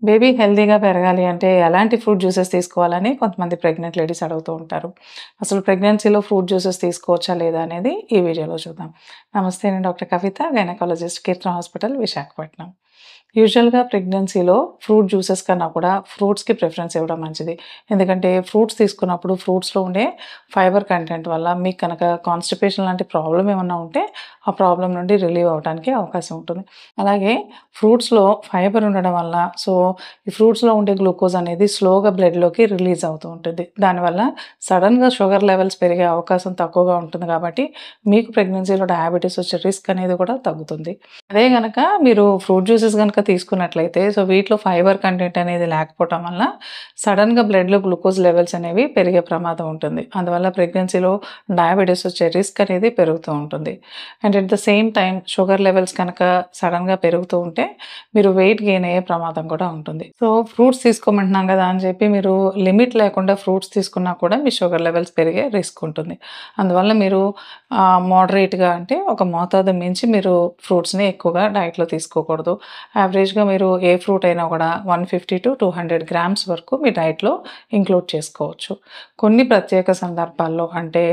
Baby హెల్తీగా పెరగాలి అంటే ఎలాంటి ఫ్రూట్ జ్యూసెస్ తీసుకోవాలని కొంతమంది ప్రెగ్నెంట్ లేడీస్ అడుగుతూ ఉంటారు. అసలు ప్రెగ్నెన్సీలో ఫ్రూట్ జ్యూసెస్ తీసుకోవచ్చా లేదా అనేది ఈ వీడియోలో చూద్దాం. నమస్తే, నేను డాక్టర్ కవిత, గైనకాలజిస్ట్, కీర్తన హాస్పిటల్, విశాఖపట్నం. యూజువల్‌గా ప్రెగ్నెన్సీలో ఫ్రూట్ జ్యూసెస్ కన్నా కూడా ఫ్రూట్స్‌కి ప్రిఫరెన్స్ ఇవ్వడం మంచిది. ఎందుకంటే ఫ్రూట్స్ తీసుకున్నప్పుడు ఫ్రూట్స్‌లో ఉండే ఫైబర్ కంటెంట్ వల్ల మీకు కనుక కాన్‌స్టిపేషన్ లాంటి ప్రాబ్లమ్ ఏమన్నా ఉంటే ఆ ప్రాబ్లమ్ నుండి రిలీవ్ అవ్వడానికి అవకాశం ఉంటుంది. అలాగే ఫ్రూట్స్‌లో ఫైబర్ ఉండడం వల్ల ఈ ఫ్రూట్స్‌లో ఉండే గ్లూకోజ్ అనేది స్లోగా బ్లడ్‌లోకి రిలీజ్ అవుతూ ఉంటుంది. దానివల్ల సడెన్‌గా షుగర్ లెవెల్స్ పెరిగే అవకాశం తక్కువగా ఉంటుంది కాబట్టి మీకు ప్రెగ్నెన్సీలో డయాబెటిస్ వచ్చే రిస్క్ అనేది కూడా తగ్గుతుంది. అదే గనక మీరు ఫ్రూట్ జ్యూసెస్ గనక తీసుకున్నట్లయితే వీటిలో ఫైబర్ కంటెంట్ అనేది లేకపోవటం వల్ల సడెన్‌గా బ్లడ్‌లో గ్లూకోజ్ లెవెల్స్ అనేవి పెరిగే ప్రమాదం ఉంటుంది. అందువల్ల ప్రెగ్నెన్సీలో డయాబెటిస్ వచ్చే రిస్క్ అనేది పెరుగుతూ ఉంటుంది. And at the same time sugar levels కనుక సడెన్‌గా పెరుగుతూ ఉంటే మీరు వెయిట్ గెయిన్ అయ్యే ప్రమాదం కూడా ఉంటుంది. ఫ్రూట్స్ తీసుకోమంటున్నాం కదా అని చెప్పి మీరు లిమిట్ లేకుండా ఫ్రూట్స్ తీసుకున్నా కూడా మీ షుగర్ లెవెల్స్ పెరిగే రిస్క్ ఉంటుంది. అందువల్ల మీరు మోడరేట్‌గా అంటే ఒక మోతాదు మించి మీరు ఫ్రూట్స్‌ని ఎక్కువగా డైట్‌లో తీసుకోకూడదు. యావరేజ్‌గా మీరు ఏ ఫ్రూట్ అయినా కూడా 150-200 గ్రామ్స్ వరకు మీ డైట్‌లో ఇంక్లూడ్ చేసుకోవచ్చు. కొన్ని ప్రత్యేక సందర్భాల్లో అంటే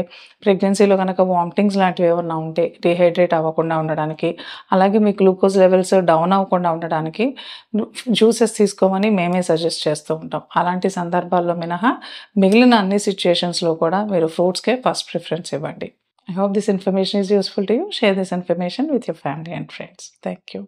ప్రెగ్నెన్సీలో గనక వామిటింగ్స్ లాంటివి ఏమన్నా ఉంటే డీహైడ్రేట్ అవ్వకుండా ఉండడానికి, అలాగే మీ గ్లూకోజ్ లెవెల్స్ డౌన్ అవ్వకుండా ఉండడానికి జ్యూసెస్ తీసుకోమని మేమే సజెస్ట్ చేస్తూ ఉంటాం. అలాంటి సందర్భాల్లో మినహా మిగిలిన అన్ని సిట్యుయేషన్స్‌లో కూడా మీరు ఫ్రూట్స్‌కే ఫస్ట్ ప్రిఫరెన్స్ ఇవ్వండి. I hope this information is useful to you. Share this information with your family and friends. Thank you.